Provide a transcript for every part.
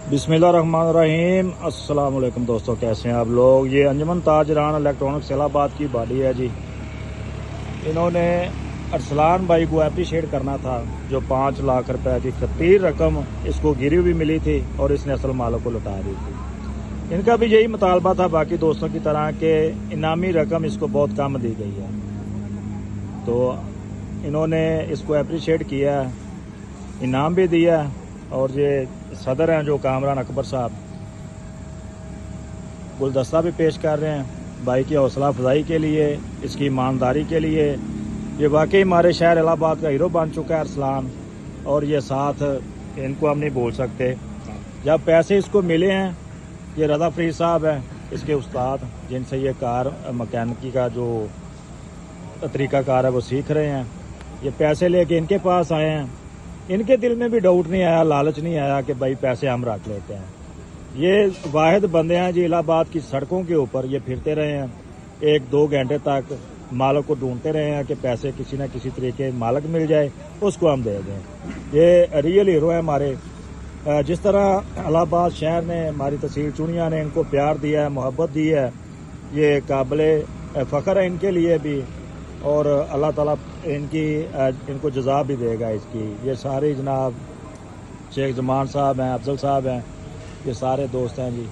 बिस्मिल्लाहिर्रहमानिर्रहीम। अस्सलाम वालेकुम दोस्तों, कैसे हैं आप लोग। ये अंजुमन ताजरान इलेक्ट्रॉनिक्स इलाहाबाद की बॉडी है जी। इन्होंने अरसलान भाई को अप्रिशिएट करना था, जो 5 लाख रुपए की खतीर रकम इसको गिरी हुई मिली थी और इसने असल मालों को लौटा दी थी। इनका भी यही मुतालबा था बाकी दोस्तों की तरह के इनामी रकम इसको बहुत कम दी गई है, तो इन्होंने इसको अप्रिशिएट किया, इनाम भी दिया। और ये सदर हैं जो कामरान अकबर साहब, गुलदस्ता भी पेश कर रहे हैं भाई की हौसला अफजाई के लिए, इसकी ईमानदारी के लिए। ये वाकई हमारे शहर इलाहाबाद का हीरो बन चुका है अरसलान, और ये साथ इनको हम नहीं भूल सकते। जब पैसे इसको मिले हैं, ये रज़ा फरीद साहब हैं इसके उस्ताद, जिनसे ये कार मकैनिकी का जो तरीक़ाकार है वो सीख रहे हैं। ये पैसे लेके इनके पास आए हैं। इनके दिल में भी डाउट नहीं आया, लालच नहीं आया कि भाई पैसे हम रख लेते हैं। ये वाहिद बंदे हैं जी इलाहाबाद की सड़कों के ऊपर ये फिरते रहे हैं, 1-2 घंटे तक मालक को ढूंढते रहे हैं कि पैसे किसी न किसी तरीके मालक मिल जाए, उसको हम दे दें। ये रियल हीरो है हमारे। जिस तरह इलाहाबाद शहर ने, हमारी तहसील चुनिया ने इनको प्यार दिया है, मोहब्बत दी है, ये काबिल फ़ख्र है इनके लिए भी, और अल्लाह ताला इनको जज़ा भी देगा इसकी। ये सारे जनाब शेख जमान साहब हैं, अफजल साहब हैं, ये सारे दोस्त हैं जी।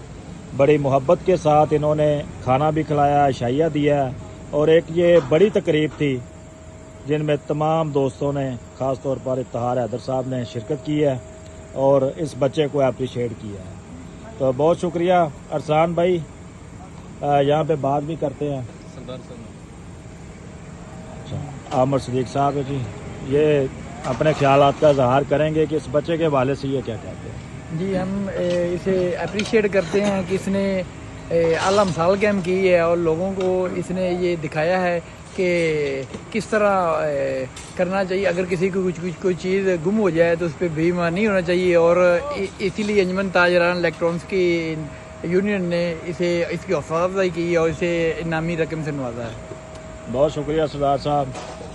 बड़ी मोहब्बत के साथ इन्होंने खाना भी खिलाया, शाइया दिया, और एक ये बड़ी तकरीब थी जिनमें तमाम दोस्तों ने, ख़ास तौर पर इफ्तिखार हैदर साहब ने शिरकत की है और इस बच्चे को अप्रिशिएट किया है। तो बहुत शुक्रिया अरसान भाई। यहाँ पे बात भी करते हैं आमर सदीक साहब जी, ये अपने ख्यालात का इजहार करेंगे कि इस बच्चे के हवाले से ये क्या कहते हैं। जी, हम इसे अप्रिशिएट करते हैं कि इसने आला मिसाल कायम की है और लोगों को इसने ये दिखाया है कि किस तरह करना चाहिए। अगर किसी को कोई चीज़ गुम हो जाए तो उस पर बेईमान नहीं होना चाहिए, और इसीलिए अंजुमन ताजरान इलेक्ट्रॉनिक्स की यूनियन ने इसकी हौसला अफजाई की और इसे इनामी रकम से नवाजा है। बहुत शुक्रिया सरदार साहब।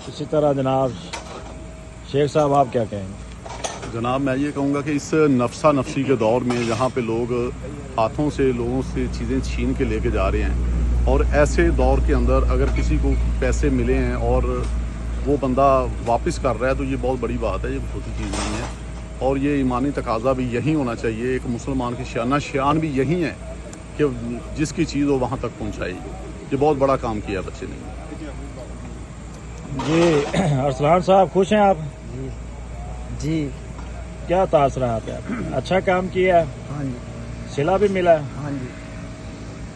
इसी तरह जनाब शेख साहब, आप क्या कहेंगे। जनाब, मैं ये कहूँगा कि इस नफसा नफसी के दौर में जहाँ पे लोग हाथों से लोगों से चीज़ें छीन के लेके जा रहे हैं, और ऐसे दौर के अंदर अगर किसी को पैसे मिले हैं और वो बंदा वापस कर रहा है तो ये बहुत बड़ी बात है, ये छोटी चीज़ नहीं है। और ये ईमानी तकाजा भी यही होना चाहिए, एक मुसलमान की शान भी यही है कि जिसकी चीज़ हो वहाँ तक पहुँचाई। ये बहुत बड़ा काम किया बच्चे ने जी। अरसलान साहब, खुश हैं आप। जी, क्या तासर है आप पे? अच्छा काम किया है। हाँ जी। सिला भी मिला है। हाँ जी,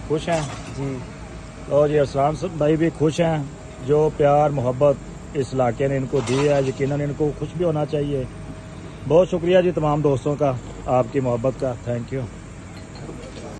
खुश हैं जी। और ये अरसलान भाई भी खुश हैं, जो प्यार मोहब्बत इस इलाके ने इनको दी है, यकीनन इनको खुश भी होना चाहिए। बहुत शुक्रिया जी तमाम दोस्तों का, आपकी मोहब्बत का। Thank you.